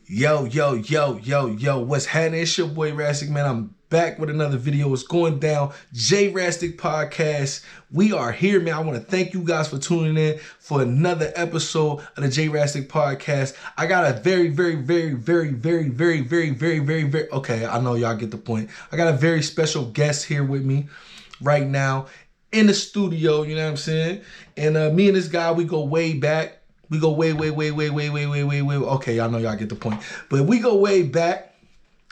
Yo, what's happening? It's your boy Rastik, man. I'm back with another video. It's going down. J Rastik Podcast. We are here, man. I want to thank you guys for tuning in for another episode of the J Rastik Podcast. I got a very, okay, I know y'all get the point. I got a very special guest here with me right now in the studio, you know what I'm saying? And me and this guy, we go way back. We go way. Okay, I know y'all get the point. But we go way back.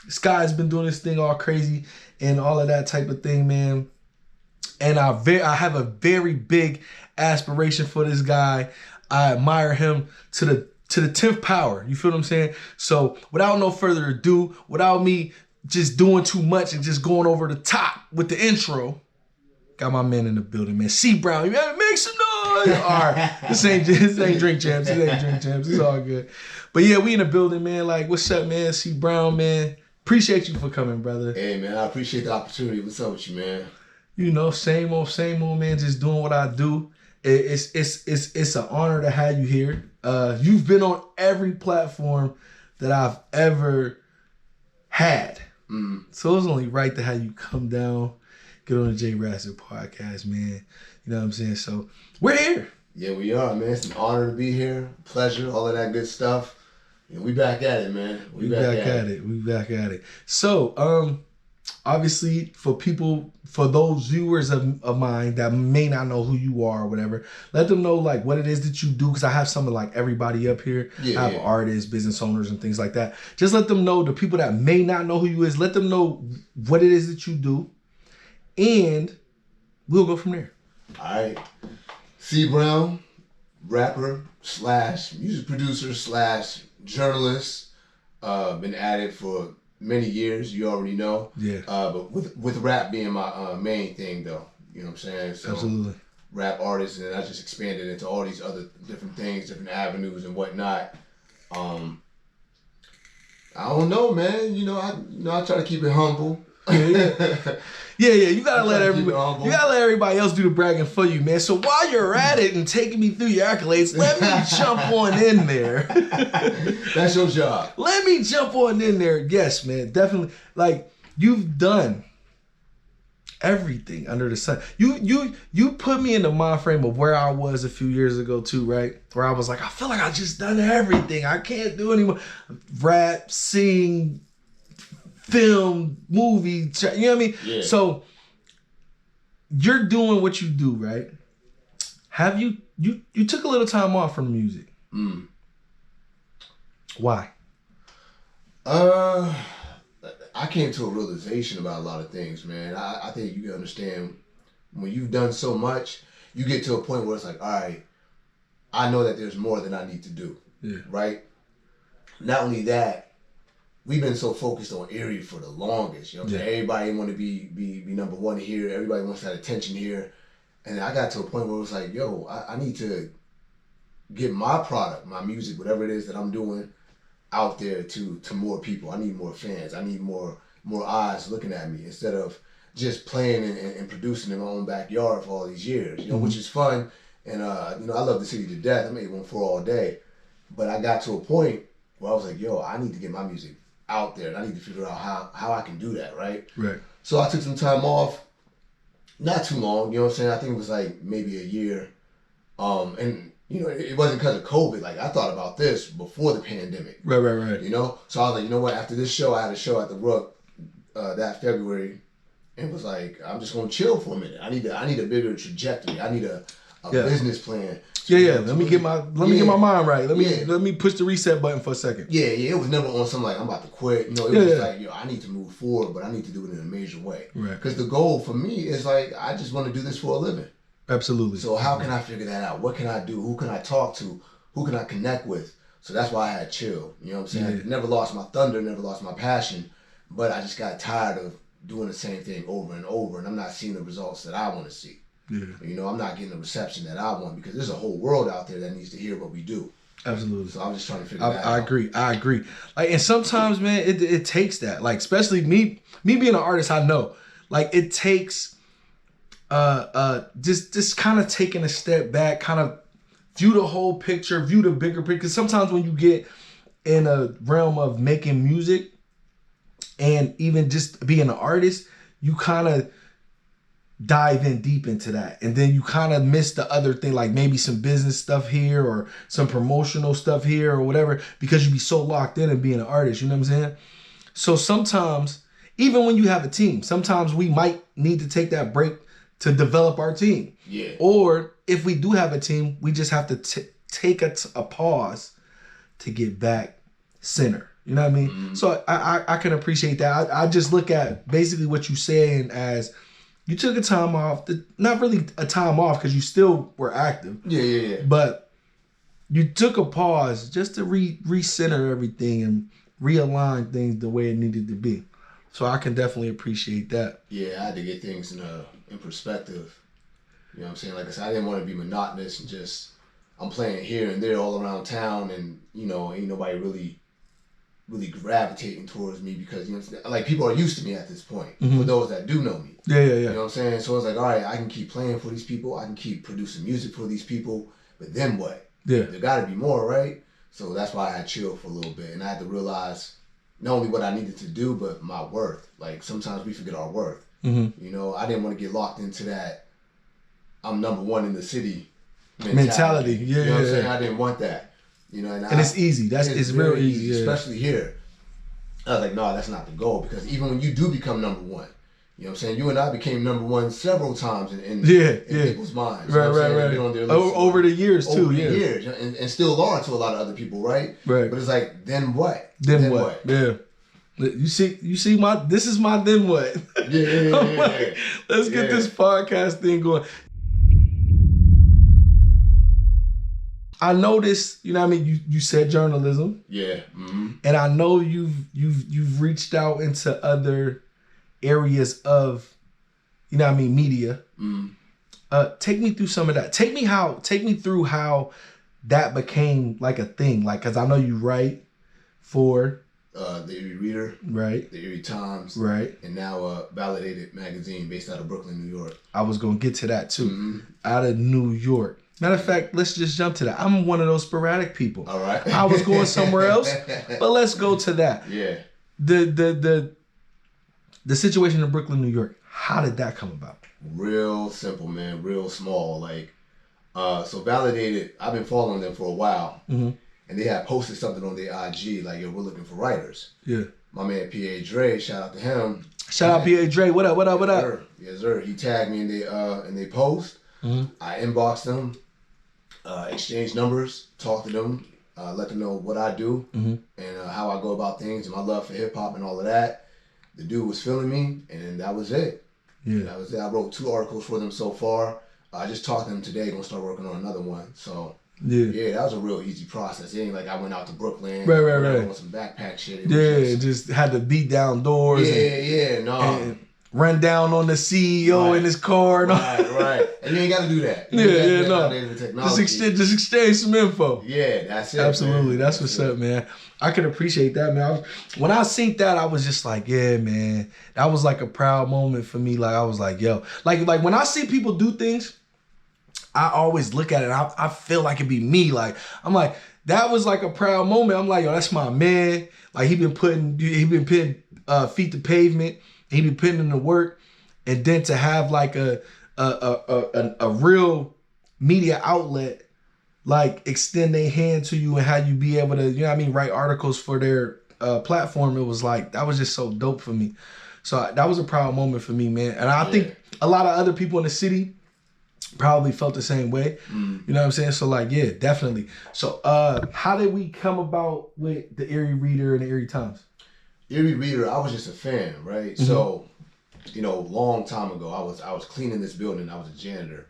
This guy's been doing this thing all crazy and all of that type of thing, man. And I have a very big aspiration for this guy. I admire him to the 10th power. You feel what I'm saying? So without no further ado, without me just doing too much and just going over the top with the intro, got my man in the building, man. C Brown, you gotta make some noise. All right, this ain't drink champs. It ain't drink champs. It's all good. But yeah, we in the building, man. Like, what's up, man? C Brown, man. Appreciate you for coming, brother. Hey, man, I appreciate the opportunity. What's up with you, man? You know, same old, man. Just doing what I do. It's an honor to have you here. You've been on every platform that I've ever had. So it's only right to have you come down, get on the J Rastik Podcast, man. You know what I'm saying? So we're here. Yeah, we are, man. It's an honor to be here. Pleasure, all of that good stuff. And we back at it, man. We back at it. We back at it. So, obviously, for those viewers of mine that may not know who you are or whatever, let them know like what it is that you do, because I have some of like everybody up here. I have artists, business owners, and things like that. Just let them know, the people that may not know who you is, let them know what it is that you do, and we'll go from there. All right. C Brown, rapper / music producer / journalist. Been at it for many years, you already know. Yeah. But with rap being my main thing, though. You know what I'm saying? So, absolutely. Rap artist, and I just expanded into all these other different things, different avenues and whatnot. I don't know, man. I try to keep it humble. Yeah. You gotta let everybody else do the bragging for you, man. So while you're at it and taking me through your accolades, let me jump on in there. That's your job. Let me jump on in there. Yes, man, definitely. Like, you've done everything under the sun. You put me in the mind frame of where I was a few years ago too, right? Where I was like, I feel like I just done everything. I can't do anymore. Rap, sing, film, movie, you know what I mean? Yeah. So you're doing what you do, right? Have you took a little time off from music? Why? I came to a realization about a lot of things, man. I think you can understand when you've done so much, you get to a point where it's like, all right, I know that there's more than I need to do. Yeah. Right? Not only that, we've been so focused on Erie for the longest. You know what I'm saying? Everybody want to be number one here. Everybody wants that attention here. And I got to a point where it was like, yo, I need to get my product, my music, whatever it is that I'm doing, out there to more people. I need more fans. I need more eyes looking at me instead of just playing and producing in my own backyard for all these years. You know, which is fun. And I love the city to death. I made one for all day. But I got to a point where I was like, yo, I need to get my music out there, and I need to figure out how I can do that, right? Right. So I took some time off, not too long, you know what I'm saying? I think it was like maybe a year. And it wasn't because of COVID. Like, I thought about this before the pandemic. Right. You know? So I was like, you know what, after this show, I had a show at the Rook that February, and was like, I'm just gonna chill for a minute. I need a bigger trajectory. I need a business plan. Yeah. Let me get my mind right. Let me push the reset button for a second. Yeah. It was never on some like I'm about to quit. It was just like, yo, I need to move forward, but I need to do it in a major way. Right. Because the goal for me is like, I just want to do this for a living. Absolutely. So how can I figure that out? What can I do? Who can I talk to? Who can I connect with? So that's why I had chill. You know what I'm saying? I never lost my thunder, never lost my passion, but I just got tired of doing the same thing over and over, and I'm not seeing the results that I want to see. Yeah. I'm not getting the reception that I want, because there's a whole world out there that needs to hear what we do. Absolutely. So I'm just trying to figure that out. I agree. Like, and sometimes, man, it takes that. Like, especially me being an artist, I know. Like, it takes just kind of taking a step back, kind of view the whole picture, view the bigger picture. Because sometimes when you get in a realm of making music and even just being an artist, you kind of dive in deep into that, and then you kind of miss the other thing, like maybe some business stuff here or some promotional stuff here or whatever, because you be so locked in and being an artist. You know what I'm saying? So sometimes, even when you have a team, sometimes we might need to take that break to develop our team. Yeah. Or if we do have a team, we just have to take a pause to get back center. You know what I mean? Mm-hmm. So I can appreciate that. I just look at basically what you're saying as you took a time off, not really a time off because you still were active. Yeah. But you took a pause just to recenter everything and realign things the way it needed to be. So I can definitely appreciate that. Yeah, I had to get things in perspective. You know what I'm saying? Like I said, I didn't want to be monotonous and just, I'm playing here and there all around town, and, you know, ain't nobody really gravitating towards me because, you know, like, people are used to me at this point, mm-hmm. for those that do know me. Yeah. You know what I'm saying? So it's like, all right, I can keep playing for these people, I can keep producing music for these people, but then what? Yeah. There got to be more, right? So that's why I had chilled for a little bit, and I had to realize not only what I needed to do, but my worth. Like, sometimes we forget our worth. Mm-hmm. You know, I didn't want to get locked into that I'm number one in the city mentality. Yeah, you know what I'm saying? I didn't want that. You know, and it's easy. It's real easy, yeah. Especially here. I was like, no, that's not the goal, because even when you do become number one, you know what I'm saying? You and I became number one several times in people's minds. Right. Over the years, too. Over the years, and still are to a lot of other people, right? Right. But it's like, then what? Then what? Yeah. You see this is my then what? Yeah. Let's get this podcast thing going. I noticed, you know what I mean, you said journalism. Yeah. Mm-hmm. And I know you've reached out into other areas of, you know what I mean, media. Mm-hmm. Take me through some of that. Take me through how that became like a thing. Like, cause I know you write for the Erie Reader, right? The Erie Times, right? And now a validated magazine based out of Brooklyn, New York. I was gonna get to that too. Mm-hmm. Out of New York. Matter of fact, let's just jump to that. I'm one of those sporadic people. All right. I was going somewhere else, but let's go to that. Yeah. The situation in Brooklyn, New York. How did that come about? Real simple, man. Real small. Like, so Validated, I've been following them for a while. Mm-hmm. And they had posted something on their IG, like, yo, we're looking for writers. Yeah. My man P.A. Dre, shout out to him. Shout out P.A. Dre. What up? Yes, sir. He tagged me in they post. Mm-hmm. I inboxed them, exchanged numbers, talked to them, let them know what I do, mm-hmm. and how I go about things, and my love for hip hop and all of that. The dude was feeling me, and that was it. Yeah. That was it. I wrote 2 articles for them so far. I just talked to them today. Gonna start working on another one. So yeah, that was a real easy process. It ain't like I went out to Brooklyn, right, on some backpack shit. Just had to beat down doors. And run down on the CEO in his car. And right. And you ain't got to do that. Just exchange some info. Yeah, that's it. Absolutely, man. that's what's up, man. I can appreciate that, man. When I seen that, I was just like, yeah, man. That was like a proud moment for me. Like, I was like, yo, like when I see people do things, I always look at it. I feel like it'd be me. Like, I'm like, that was like a proud moment. I'm like, yo, that's my man. Like, he been putting feet to pavement. He been putting in the work, and then to have like a real media outlet like extend their hand to you and how you be able to, you know what I mean, write articles for their platform. It was like, that was just so dope for me. So that was a proud moment for me, man. And I think a lot of other people in the city probably felt the same way. You know what I'm saying? So like, yeah, definitely. So how did we come about with the Erie Reader and the Erie Times? Erie Reader, I was just a fan, right? Mm-hmm. So, you know, long time ago, I was cleaning this building. I was a janitor,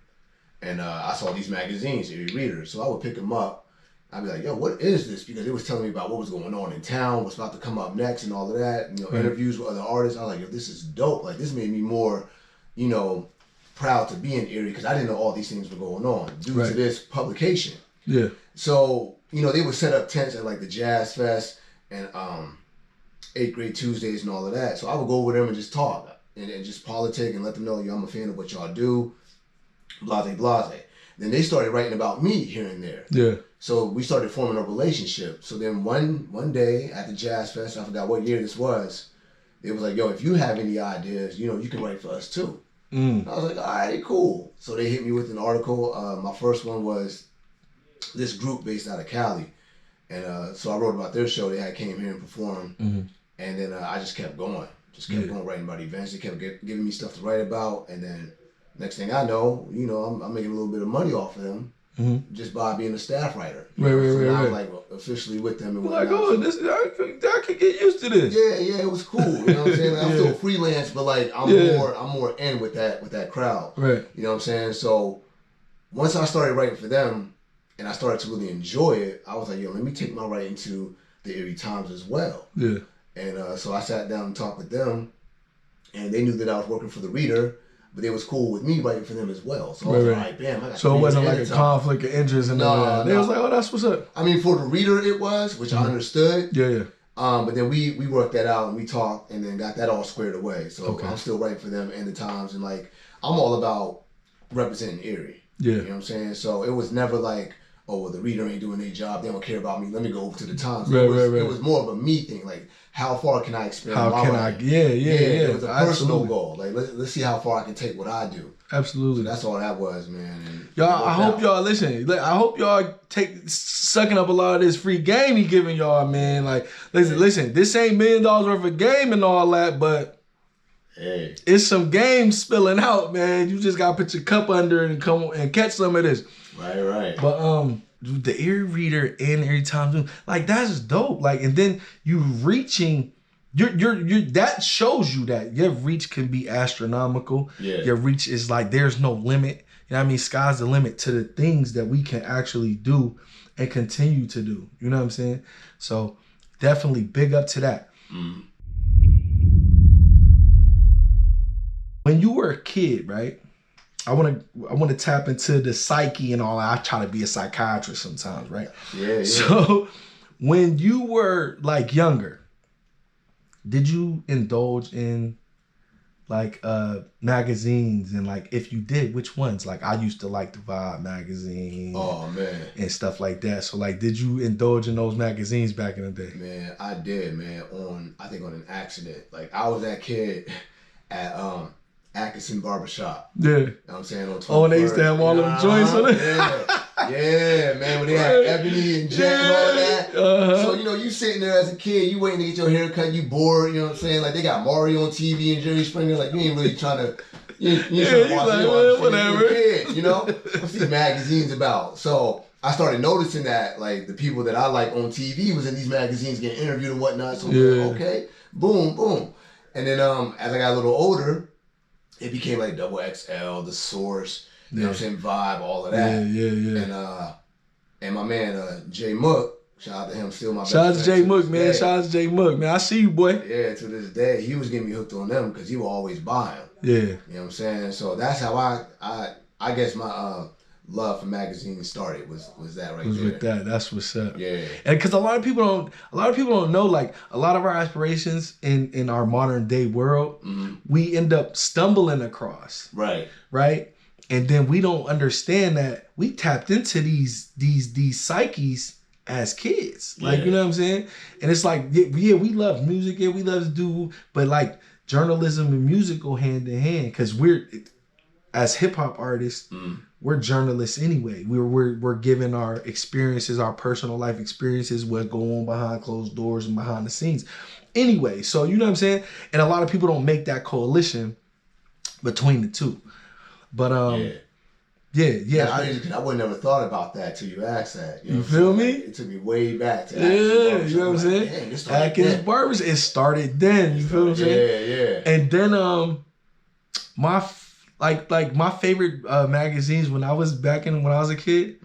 and I saw these magazines, Erie Reader. So I would pick them up. I'd be like, yo, what is this? Because it was telling me about what was going on in town, what's about to come up next, and all of that. And, you know, interviews with other artists. I was like, yo, this is dope. Like, this made me more, you know, proud to be in Erie, because I didn't know all these things were going on due to this publication. Yeah. So, you know, they would set up tents at like the Jazz Fest and 8th grade Tuesdays and all of that. So I would go over them and just talk and just politic and let them know, yo, I'm a fan of what y'all do, blase, blase. Then they started writing about me here and there. Yeah. So we started forming a relationship. So then one day at the Jazz Fest, I forgot what year this was, it was like, yo, if you have any ideas, you know, you can write for us too. I was like, all right, cool. So they hit me with an article. My first one was this group based out of Cali. And so I wrote about their show. They had came here and performed. And then I just kept going. Just kept going, writing about events. They kept giving me stuff to write about. And then next thing I know, you know, I'm making a little bit of money off of them. Just by being a staff writer. Right. I'm like officially with them and like, oh, this I could get used to this. Yeah, it was cool. You know what I'm saying? Like, I'm still freelance, but like I'm more in with that crowd. Right. You know what I'm saying? So once I started writing for them and I started to really enjoy it, I was like, yo, let me take my writing to the Erie Times as well. Yeah. And so I sat down and talked with them, and they knew that I was working for the Reader. But they was cool with me writing for them as well. So I was like, bam, I got so it wasn't like a conflict of interest and all that. They was like, oh, that's what's up. I mean, for the Reader it was, which I understood. Yeah. But then we worked that out and we talked and then got that all squared away. So I'm still writing for them and the Times, and like I'm all about representing Erie. Yeah. You know what I'm saying? So it was never like, oh, well, the Reader ain't doing their job. They don't care about me. Let me go over to the Times. It was more of a me thing. Like, how far can I expand my writing? Yeah. It was a personal goal. Like, let's see how far I can take what I do. Absolutely. So that's all that was, man. And y'all, I hope y'all listen. I hope y'all sucking up a lot of this free game he giving y'all, man. Like, listen. This ain't $1 million worth of game and all that, but it's some game spilling out, man. You just gotta put your cup under it and come and catch some of this. Right. But the Erie Reader and Erie Times, like that's dope. Like, and then you reaching. You're that shows you that your reach can be astronomical. Yeah. Your reach is like there's no limit. You know what I mean? Sky's the limit to the things that we can actually do and continue to do. You know what I'm saying? So definitely big up to that. When you were a kid, right? I want to tap into the psyche and all that. I try to be a psychiatrist sometimes, right? Yeah. So when you were like younger, did you indulge in like magazines, and like if you did, which ones? Like I used to like the Vibe magazine. Oh man. And stuff like that. So like, did you indulge in those magazines back in the day? Man, I did, man. I think on an accident. Like I was that kid at Atkinson Barbershop. Yeah. You know what I'm saying? On 21st. Oh, and they used to have all them joints on it? Yeah, man. When they had Ebony and Jet and all that. So, you know, you sitting there as a kid, you waiting to get your hair cut, you bored, you know what I'm saying? Like, they got Mario on TV and Jerry Springer. Like, you ain't really trying to, you ain't trying to watch it. Whatever. Kid, you know? What's these magazines about? So, I started noticing that, like, the people that I like on TV was in these magazines getting interviewed and whatnot. So, like, okay, boom. And then as I got a little older, it became like Double XL, The Source, you know what I'm saying, Vibe, all of that. Yeah. And my man Jay Mook, shout out to him, still my best friend. Shout out to Jay Mook, man. Shout out to Jay Mook, man. I see you, boy. Yeah, to this day, he was getting me hooked on them because he would always buy them. Yeah. You know what I'm saying? So that's how I guess my love for magazines started was that right there. With that, that's what's up. Yeah. And because a lot of people don't know, like a lot of our aspirations in our modern day world, we end up stumbling across. Right. And then we don't understand that we tapped into these psyches as kids. Like, you know what I'm saying? And it's like, yeah, we love music, we love to do, but like journalism and music go hand in hand because we're, as hip hop artists, we're journalists anyway. We're giving our experiences, our personal life experiences, what go on behind closed doors and behind the scenes. Anyway, so you know what I'm saying? And a lot of people don't make that coalition between the two. But yeah. I would never thought about that till you asked that. You feel me? It took me way back to you know what I'm saying? Atkins Barbers, it started then. You feel what I'm saying? Yeah. And then my favorite magazines when I was a kid,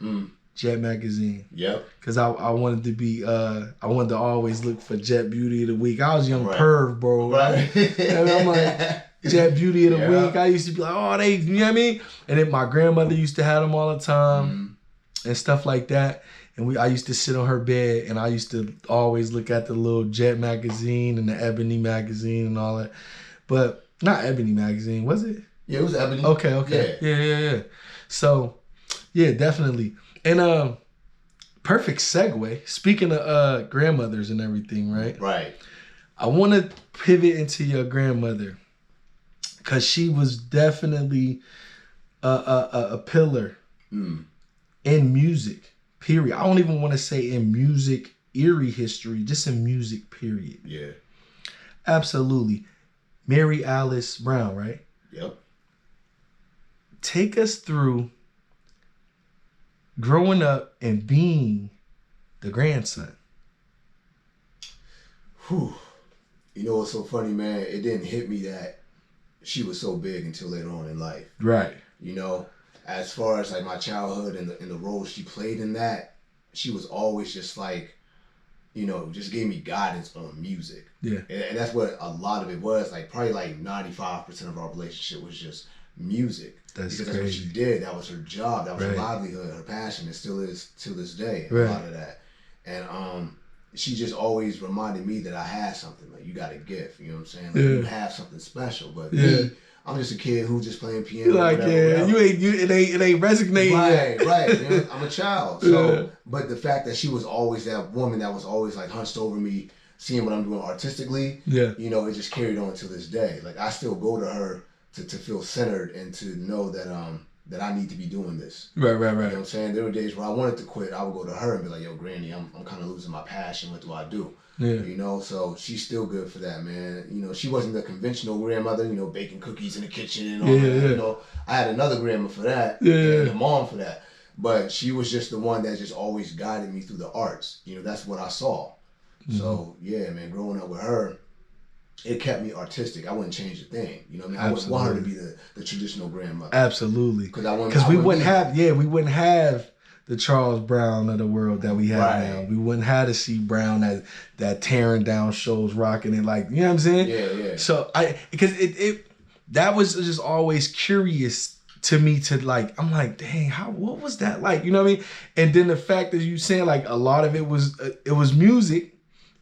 Jet magazine. Yep. Cause I wanted to be I wanted to always look for Jet Beauty of the Week. I was a young perv, bro. Right. And I'm like, Jet Beauty of the Week. I used to be like, oh, they, you know what I mean? And then my grandmother used to have them all the time and stuff like that. And I used to sit on her bed and I used to always look at the little Jet magazine and the Ebony magazine and all that. But not Ebony magazine, was it? Yeah, it was Ebony. Okay. Yeah. So, yeah, definitely. And perfect segue. Speaking of grandmothers and everything, right? Right. I want to pivot into your grandmother because she was definitely a pillar in music. Period. I don't even want to say in music Erie history, just in music. Period. Yeah. Absolutely. Mary Alice Brown, right? Yep. Take us through growing up and being the grandson. Whew. You know what's so funny, man? It didn't hit me that she was so big until later on in life. Right. You know, as far as like my childhood and the role she played in that, she was always just like, you know, just gave me guidance on music. Yeah. And that's what a lot of it was. Like probably like 95% of our relationship was just music. That's because crazy. That's what she did. That was her job. That was her livelihood, her passion. It still is to this day. A lot of that. And she just always reminded me that I had something. Like, you got a gift. You know what I'm saying? Like, you have something special. But me, I'm just a kid who's just playing piano. Like, whatever. It ain't resonating. Right. You know, I'm a child. So, but the fact that she was always that woman that was always like hunched over me, seeing what I'm doing artistically. Yeah. You know, it just carried on to this day. Like, I still go to her to feel centered and to know that that I need to be doing this. Right. You know what I'm saying? There were days where I wanted to quit. I would go to her and be like, yo, Granny, I'm kind of losing my passion. What do I do? Yeah. You know, so she's still good for that, man. You know, she wasn't the conventional grandmother, you know, baking cookies in the kitchen and all that. You know, I had another grandma for that and a mom for that. But she was just the one that just always guided me through the arts. You know, that's what I saw. Mm-hmm. So, yeah, man, growing up with her, it kept me artistic. I wouldn't change a thing. You know what I mean? Absolutely. I would want her to be the traditional grandmother. Absolutely. Because we wouldn't have the Charles Brown of the world that we have now. We wouldn't have to see Brown that tearing down shows, rocking it, like, you know what I'm saying? Yeah. So because that was just always curious to me to like, I'm like, dang, what was that like? You know what I mean? And then the fact that you saying like a lot of it was music.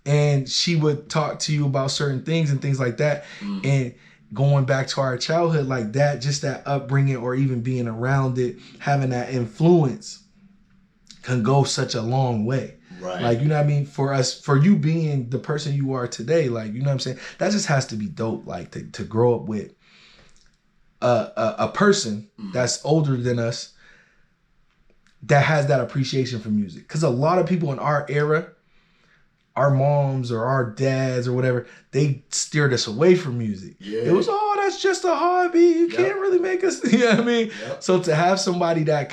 And she would talk to you about certain things and things like that. And going back to our childhood like that, just that upbringing or even being around it, having that influence can go such a long way. Right. Like, you know what I mean? For you being the person you are today, like, you know what I'm saying? That just has to be dope, like to grow up with a person that's older than us that has that appreciation for music. Because a lot of people in our era, our moms or our dads or whatever, they steered us away from music. Yeah. It was, that's just a hobby. You can't really make us, you know what I mean? Yep. So to have somebody that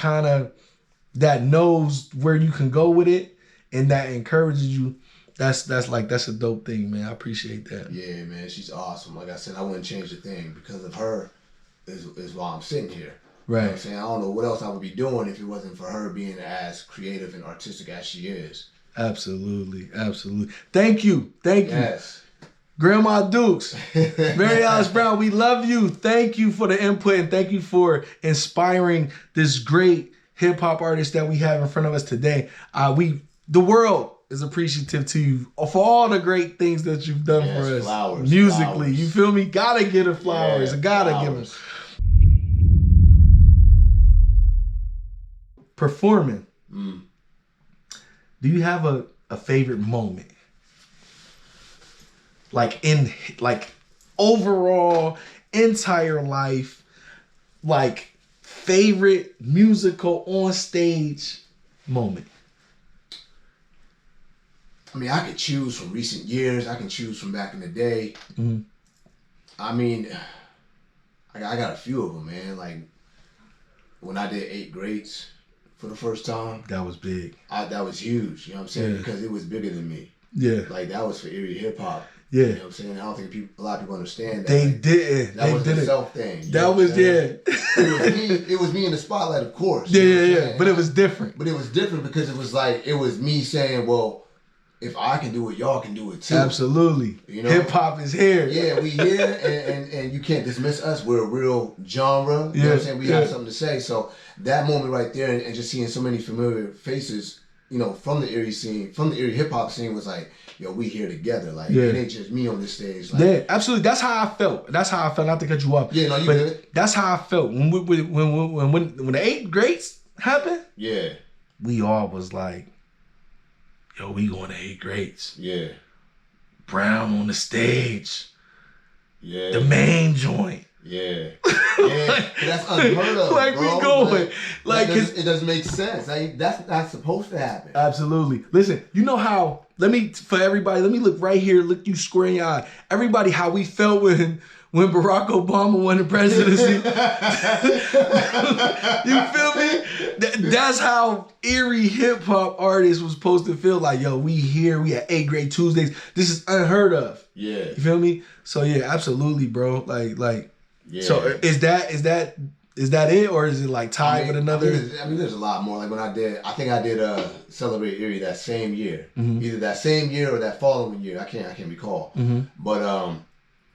that knows where you can go with it and that encourages you, that's a dope thing, man. I appreciate that. Yeah, man, she's awesome. Like I said, I wouldn't change a thing. Because of her is why I'm sitting here. Right. You know what I'm saying? I don't know what else I would be doing if it wasn't for her being as creative and artistic as she is. Absolutely. Thank you. Yes. Grandma Dukes, Mary Alice Brown, we love you. Thank you for the input and thank you for inspiring this great hip hop artist that we have in front of us today. The world is appreciative to you for all the great things that you've done for us. Flowers, musically. Flowers. You feel me? Gotta give her flowers. Gotta give them. Performing. Do you have a favorite moment? Like overall, entire life, like favorite musical on stage moment? I mean, I could choose from recent years. I can choose from back in the day. I mean, I got a few of them, man. Like when I did 8 Greats for the first time. That was big. That was huge, you know what I'm saying? Yeah. Because it was bigger than me. Yeah. Like that was for Erie hip hop. Yeah. You know what I'm saying? I don't think a lot of people understand that. They like, didn't. That was the self thing. That was, It was me in the spotlight, of course. Yeah. But it was different. But it was different because it was me saying, well, if I can do it, y'all can do it too. Absolutely. You know? Hip hop is here. Yeah, we here and you can't dismiss us. We're a real genre. You know what I'm saying? We have something to say. So that moment right there and just seeing so many familiar faces, you know, from the Erie scene, from the Erie hip hop scene was like, yo, we here together. Like it ain't just me on this stage. Like, yeah, absolutely. That's how I felt. Not to cut you off. Yeah, no, you good. That's how I felt when the 8 Greats happened. Yeah. We all was like, yo, we going to 8 greats. Yeah. Brown on the stage. Yeah. The main joint. Yeah. Yeah. That's unheard of, like, bro. we going. Like, it doesn't make sense. Like, that's not supposed to happen. Absolutely. Listen, you know how, for everybody, let me look right here, look you square in your eye. Everybody, how we felt when Barack Obama won the presidency. You feel me? That's how Erie hip hop artists was supposed to feel. Like, yo, we here, we at 8 Grade Tuesdays. This is unheard of. Yeah. You feel me? So yeah, absolutely, bro. Like. Yeah. So is that it, or is it like tied with another? There's a lot more. Like when I think I did Celebrate Erie that same year. Mm-hmm. Either that same year or that following year. I can't recall. Mm-hmm. But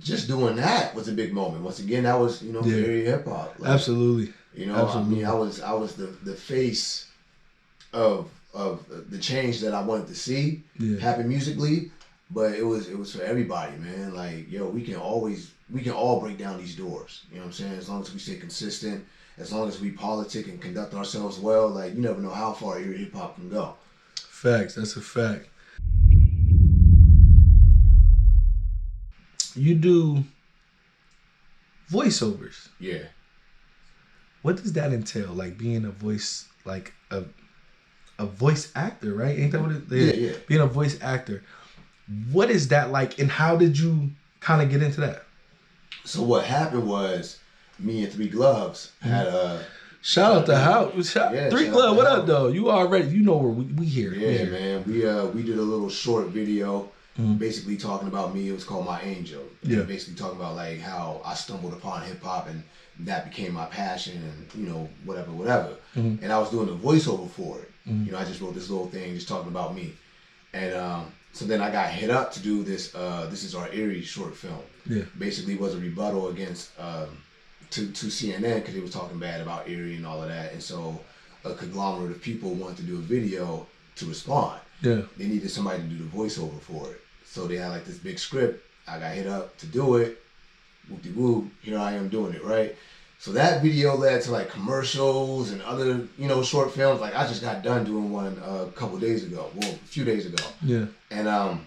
just doing that was a big moment. Once again, that was Erie hip hop. Like, absolutely. Absolutely. I was the face of the change that I wanted to see happen musically. But it was for everybody, man. Like, yo, we can all break down these doors. You know what I'm saying? As long as we stay consistent, as long as we politic and conduct ourselves well, like, you never know how far your hip hop can go. Facts. That's a fact. You do voiceovers. Yeah. What does that entail? Like being a voice, like a voice actor, right? Ain't that what it is? Yeah. Being a voice actor. What is that like, and how did you kind of get into that? So what happened was, me and Three Gloves had a shout out to House. Three Gloves. What up, though? You already, you know where we here. Yeah, man. We did a little short video, basically talking about me. It was called My Angel. Yeah. Basically talking about like how I stumbled upon hip hop and that became my passion and whatever. And I was doing the voiceover for it. I just wrote this little thing just talking about me, and so then I got hit up to do this. This is our Erie short film. Yeah. Basically, was a rebuttal against to CNN because they was talking bad about Erie and all of that, and so a conglomerate of people wanted to do a video to respond. Yeah. They needed somebody to do the voiceover for it, so they had like this big script. I got hit up to do it. Whoop-de-whoop. Here I am doing it, right? So that video led to like commercials and other, short films. Like I just got done doing one a few days ago. Yeah. And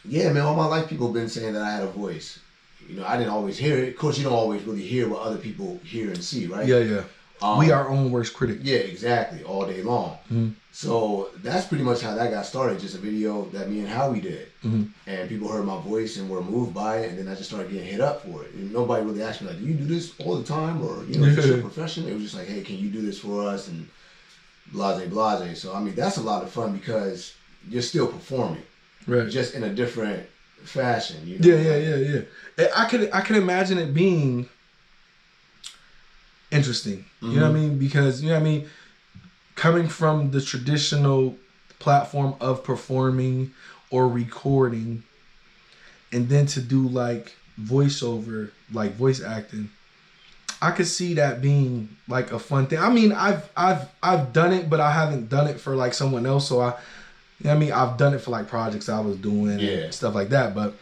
yeah, man, all my life people have been saying that I had a voice. I didn't always hear it. Of course, you don't always really hear what other people hear and see, right? Yeah. We are our own worst critic. Yeah, exactly. All day long. So that's pretty much how that got started. Just a video that me and Howie did. And people heard my voice and were moved by it. And then I just started getting hit up for it. And nobody really asked me, like, do you do this all the time? Or, is this your profession? It was just like, hey, can you do this for us? And blase. So, that's a lot of fun because you're still performing. Right. Just in a different fashion. Yeah. I can imagine it being interesting. You know what I mean? Because, coming from the traditional platform of performing or recording, and then to do like voiceover, like voice acting, I could see that being like a fun thing. I've done it, but I haven't done it for like someone else. So I've done it for like projects I was doing and stuff like that. But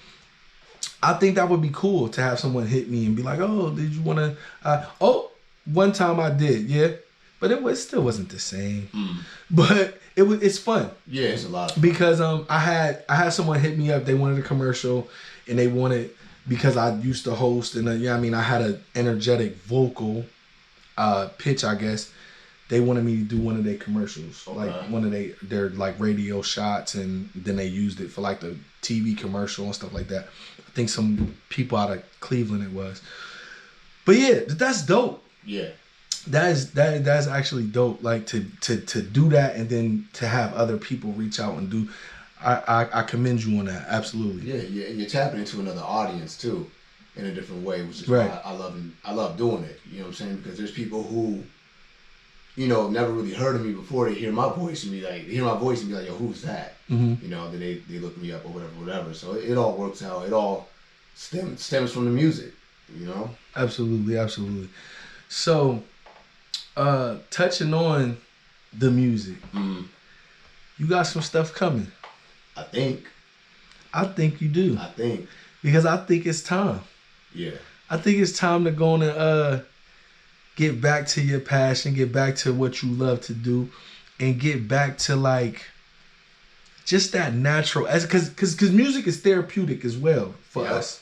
I think that would be cool to have someone hit me and be like, "Oh, did you want to?" One time I did, yeah. But it still wasn't the same. But it's fun. Yeah, it's a lot of fun. Because I had someone hit me up. They wanted a commercial, and they wanted, because I used to host and I had an energetic vocal pitch, I guess. They wanted me to do one of their commercials, like one of their like radio shots, and then they used it for like the TV commercial and stuff like that. I think some people out of Cleveland it was. But yeah, that's dope. Yeah. That's actually dope. Like to do that and then to have other people reach out and do. I commend you on that. Absolutely. Yeah, and you're tapping into another audience too, in a different way, which is right. why I love doing it. You know what I'm saying? Because there's people who, never really heard of me before. They hear my voice and be like, yo, who's that? Then they look me up or whatever. So it all works out. It all stems from the music. Absolutely. So, touching on the music, you got some stuff coming. I think you do. Because I think it's time. Yeah. I think it's time to go and get back to your passion, get back to what you love to do, and get back to like just that natural, as because music is therapeutic as well for us.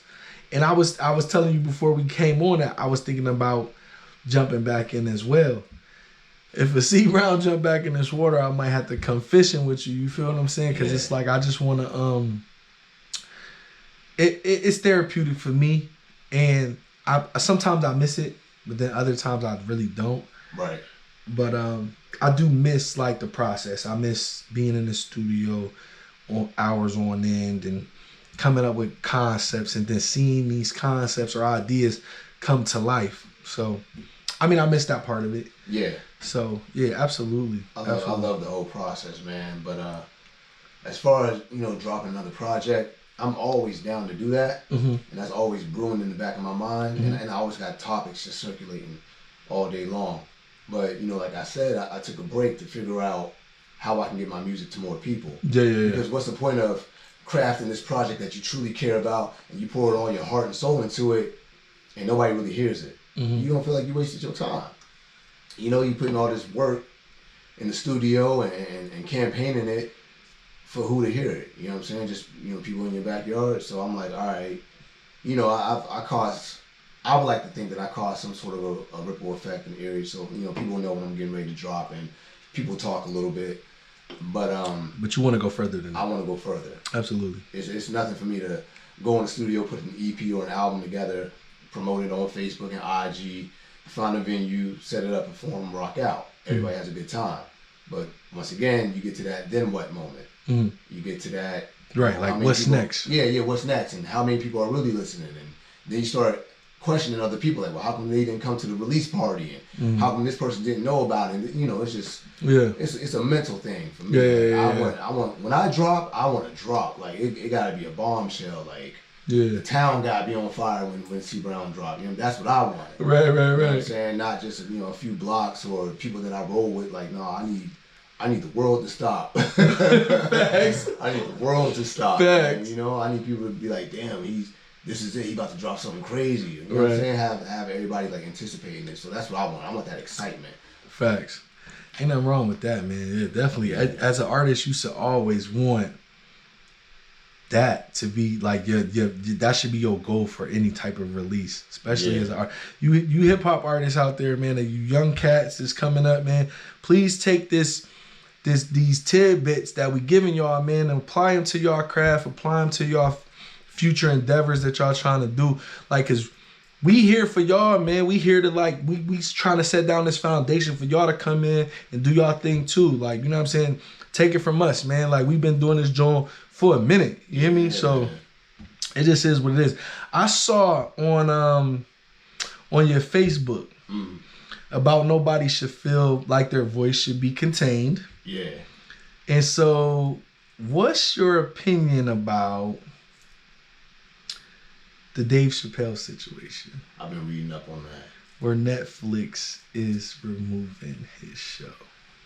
And I was telling you before we came on that I was thinking about jumping back in as well. If a C Brown jump back in this water, I might have to come fishing with you. You feel what I'm saying? Because it's like I just want to it's therapeutic for me, and I sometimes I miss it, but then other times I really don't. Right. But I do miss like the process. I miss being in the studio on hours on end and coming up with concepts and then seeing these concepts or ideas come to life. So, I mean, I miss that part of it. Yeah. So, yeah, absolutely. I love the whole process, man. But as far as, dropping another project, I'm always down to do that. Mm-hmm. And that's always brewing in the back of my mind. Mm-hmm. And I always got topics just circulating all day long. But, like I said, I took a break to figure out how I can get my music to more people. Yeah. Because what's the point of crafting this project that you truly care about and you pour all your heart and soul into it and nobody really hears it? Mm-hmm. You don't feel like you wasted your time. You putting all this work in the studio and campaigning it for who to hear it. You know what I'm saying? Just, people in your backyard. So I'm like, all right, I would like to think that I caused some sort of a ripple effect in Erie. So, people know when I'm getting ready to drop and people talk a little bit. But you want to go further than that. I want to go further. Absolutely. It's nothing for me to go in the studio, put an EP or an album together, promote it on Facebook and IG, find a venue, set it up, perform, rock out. Everybody has a good time. But once again, you get to that then what moment. Mm-hmm. You get to that. Right, like what's next? Yeah, what's next? And how many people are really listening? And then you start questioning other people, like, well, how come they didn't come to the release party? And how come this person didn't know about it? And, it's just, it's a mental thing for me. I want when I drop, I want to drop. Like, it got to be a bombshell. Like, the town got to be on fire when C Brown dropped. That's what I want. Right. You know what I'm saying? Not just, a few blocks or people that I roll with. Like, no, I need the world to stop. Facts. I need the world to stop. Facts. And, I need people to be like, damn, this is it. He about to drop something crazy. You know what I'm saying? Have everybody like anticipating it. So that's what I want. I want that excitement. Facts. Ain't nothing wrong with that, man. Yeah, definitely. As an artist, you should always want that to be like that should be your goal for any type of release, especially as an art. You hip hop artists out there, man, and you young cats that's coming up, man. Please take these tidbits that we giving y'all, man, and apply them to y'all craft, apply them to y'all future endeavors that y'all trying to do. Like, cause we here for y'all, man. We here to like we trying to set down this foundation for y'all to come in and do y'all thing too. Like, you know what I'm saying? Take it from us, man. Like, we've been doing this joint for a minute. You hear me? Yeah. So it just is what it is. I saw on your Facebook about nobody should feel like their voice should be contained. Yeah. And so what's your opinion about the Dave Chappelle situation? I've been reading up on that. Where Netflix is removing his show.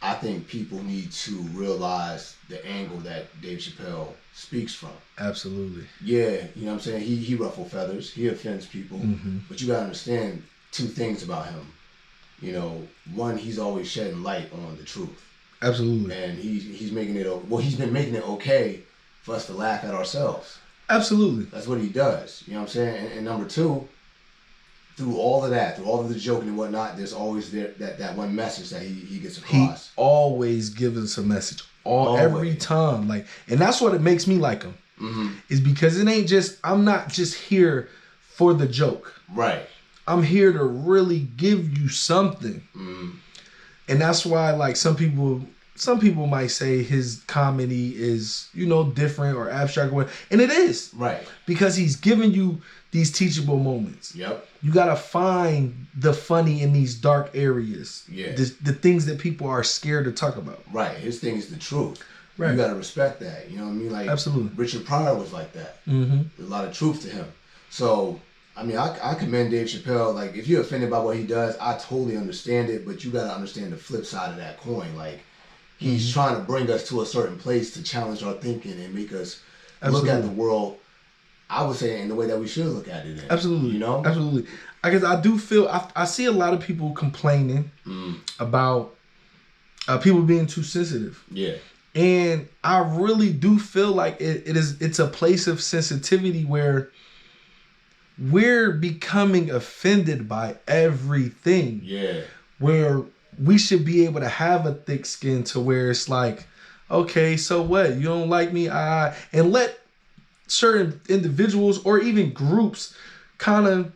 I think people need to realize the angle that Dave Chappelle speaks from. Absolutely. Yeah, you know what I'm saying? He ruffles feathers. He offends people. Mm-hmm. But you got to understand two things about him. One, he's always shedding light on the truth. Absolutely. And he's making it, he's been making it okay for us to laugh at ourselves. Absolutely. That's what he does. You know what I'm saying? And number two, through all of that, through all of the joking and whatnot, there's always that one message that he gets across. He always gives us a message. Every time. Like, and that's what it makes me like him. Mm-hmm. Is because it ain't just, I'm not just here for the joke. Right. I'm here to really give you something. Mm-hmm. And that's why, like, some people might say his comedy is, different or abstract or whatever. And it is. Right. Because he's giving you these teachable moments. Yep. You got to find the funny in these dark areas. Yeah. The things that people are scared to talk about. Right. His thing is the truth. Right. You got to respect that. You know what I mean? Like, absolutely. Richard Pryor was like that. Mm-hmm. There's a lot of truth to him. So, I mean, I commend Dave Chappelle. Like, if you're offended by what he does, I totally understand it. But you got to understand the flip side of that coin. Like, he's trying to bring us to a certain place to challenge our thinking and make us look at the world, I would say, in the way that we should look at it in. Absolutely. Absolutely. I guess I do feel, I see a lot of people complaining about people being too sensitive. Yeah. And I really do feel like it's a place of sensitivity where we're becoming offended by everything. Yeah. Where we should be able to have a thick skin to where it's like, okay, so what? You don't like me? And let certain individuals or even groups kind of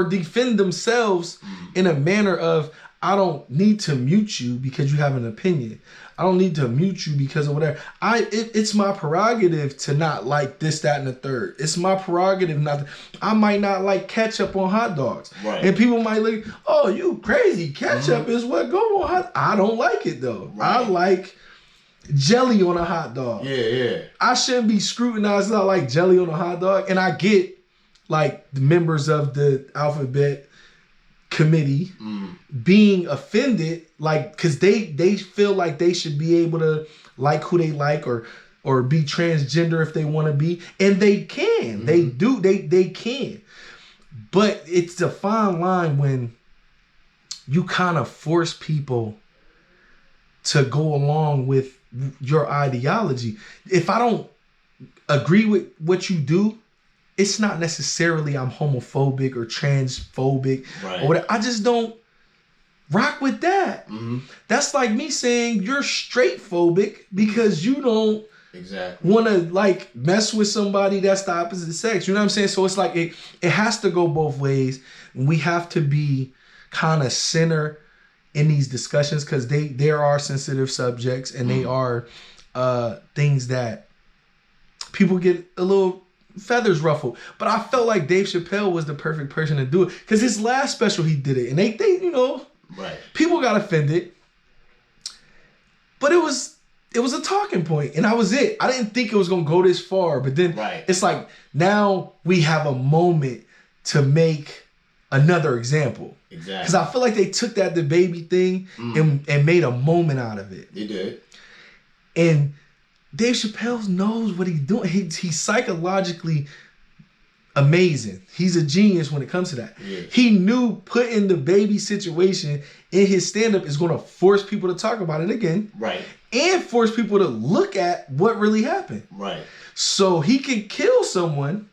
defend themselves in a manner of, I don't need to mute you because you have an opinion. I don't need to mute you because of whatever. It's my prerogative to not like this, that, and the third. It's my prerogative not to, I might not like ketchup on hot dogs. Right. And people might look, oh, you crazy. Ketchup is what go on hot. I don't like it though. Right. I like jelly on a hot dog. Yeah. I shouldn't be scrutinized that I like jelly on a hot dog. And I get like the members of the alphabet committee being offended, like, because they feel like they should be able to like who they like or be transgender if they want to be, and they can. They do. They can. But it's a fine line when you kind of force people to go along with your ideology. If I don't agree with what you do, it's not necessarily I'm homophobic or transphobic or whatever. I just don't rock with that. That's like me saying you're straight phobic because you don't want to like mess with somebody that's the opposite sex. You know what I'm saying? So it's like it has to go both ways. We have to be kind of center in these discussions because there are sensitive subjects and they are things that people get a little feathers ruffled. But I felt like Dave Chappelle was the perfect person to do it because his last special he did it and they you know, people got offended, but it was a talking point and that was it. I didn't think it was gonna go this far, but then it's like now we have a moment to make another example. Because I feel like they took that DaBaby thing and made a moment out of it. They did. And Dave Chappelle knows what he's doing. He's psychologically amazing. He's a genius when it comes to that. Yeah. He knew putting DaBaby situation in his stand-up is going to force people to talk about it again. And force people to look at what really happened. So he can kill someone,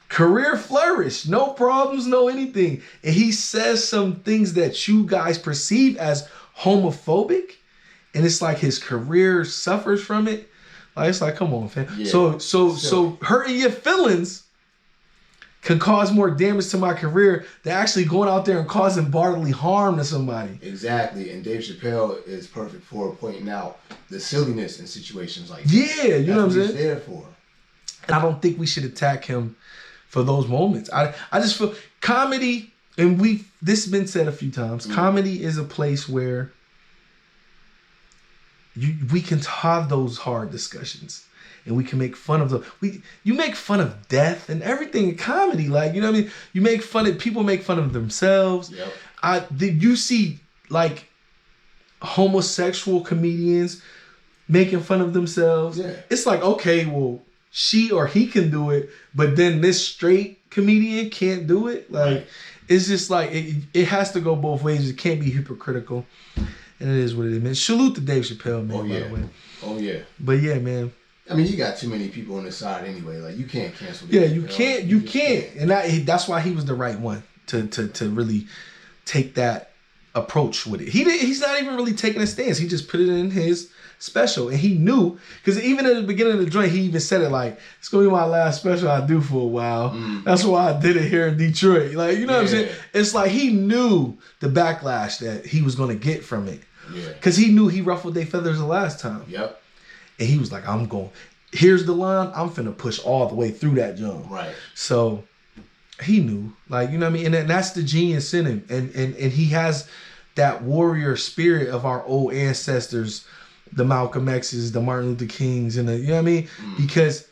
career flourish, no problems, no anything. And he says some things that you guys perceive as homophobic. And it's like his career suffers from it. Like it's like, come on, fam. Yeah. So hurting your feelings can cause more damage to my career than actually going out there and causing bodily harm to somebody. Exactly. And Dave Chappelle is perfect for pointing out the silliness in situations like that. Yeah, you know what I'm saying? He's there for. And I don't think we should attack him for those moments. I just feel comedy, and this has been said a few times, comedy is a place where we can have those hard discussions and we can make fun of you make fun of death and everything in comedy, like, you know what I mean? You make fun of, people make fun of themselves. You see like homosexual comedians making fun of themselves. It's like, okay, well, she or he can do it, but then this straight comedian can't do it. Like, it's just like, it has to go both ways. It can't be hypocritical. And it is what it is, man. Salute to Dave Chappelle, man, by the way. Oh, yeah. But yeah, man. I mean, you got too many people on the side anyway. Like, you can't cancel Dave. Yeah, you can't. And that's why he was the right one to really take that approach with it. He's not even really taking a stance. He just put it in his special. And he knew, because even at the beginning of the joint, he even said it like, it's going to be my last special I do for a while. That's why I did it here in Detroit. Like, you know what I'm saying? It's like he knew the backlash that he was going to get from it. Because he knew he ruffled their feathers the last time. And he was like, here's the line, I'm finna push all the way through that jump. So he knew, like, you know what I mean? And that's the genius in him. And he has that warrior spirit of our old ancestors, the Malcolm X's, the Martin Luther Kings, and you know what I mean? Because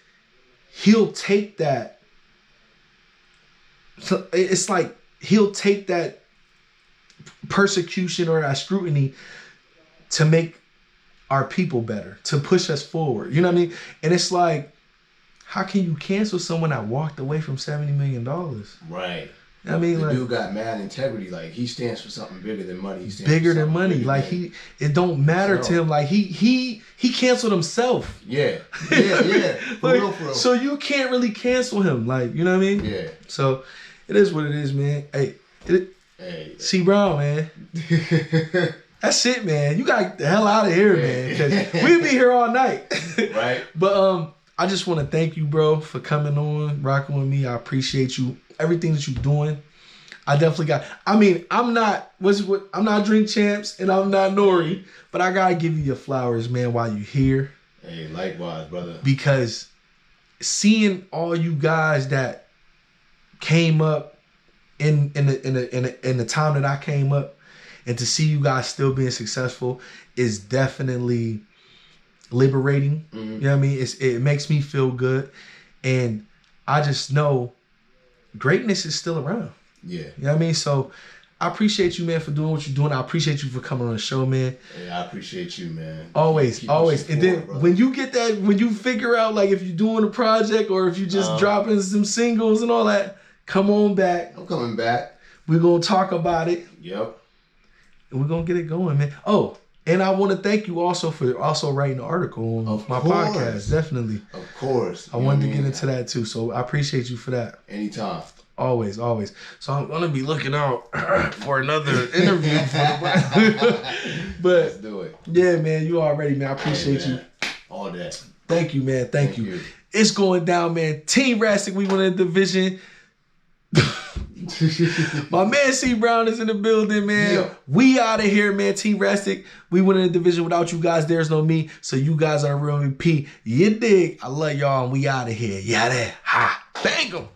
he'll take that. So it's like he'll take that persecution or that scrutiny to make our people better, to push us forward. You know what I mean? And it's like, how can you cancel someone that walked away from $70 million? I mean, the like, dude got mad integrity. Like, he stands for something bigger than money. He stands bigger for than money. Like, it don't matter to him. Like, he canceled himself. Yeah. For like, real, for real. So you can't really cancel him. Like, you know what I mean? Yeah. So it is what it is, man. Hey. C. Brown, man. That's it, man. You got to get the hell out of here, man. Because we'll be here all night. Right. But I just want to thank you, bro, for coming on, rocking with me. I appreciate you. Everything that you're doing. I definitely got. I mean, I'm not Drink Champs and I'm not Nori, but I gotta give you your flowers, man, while you're here. Hey, likewise, brother. Because seeing all you guys that came up in the time that I came up, and to see you guys still being successful is definitely liberating. Mm-hmm. You know what I mean? It makes me feel good, and I just know greatness is still around. Yeah. You know what I mean? So I appreciate you, man, for doing what you're doing. I appreciate you for coming on the show, man. Hey, I appreciate you, man. Always. And then brother. when you get that, when you figure out, like, if you're doing a project or if you just dropping some singles and all that, come on back. I'm coming back. We're going to talk about it. Yep. And we're going to get it going, man. Oh, and I want to thank you also for also writing the article on my podcast. Definitely. Of course. I wanted to get into that too. So I appreciate you for that. Anytime. Always. So I'm going to be looking out for another interview for the But let's do it. Yeah, man, you already, man. I appreciate you. All that. Thank you, man. Thank you. It's going down, man. Team Rastik, we won the division. My man C. Brown is in the building, man. Yeah. We out of here, man. Team Rastik, we win the division. Without you guys, there's no me. So you guys are the real MVP. You dig? I love y'all, and we out of here. Yeah, there. Ha. Bang 'em.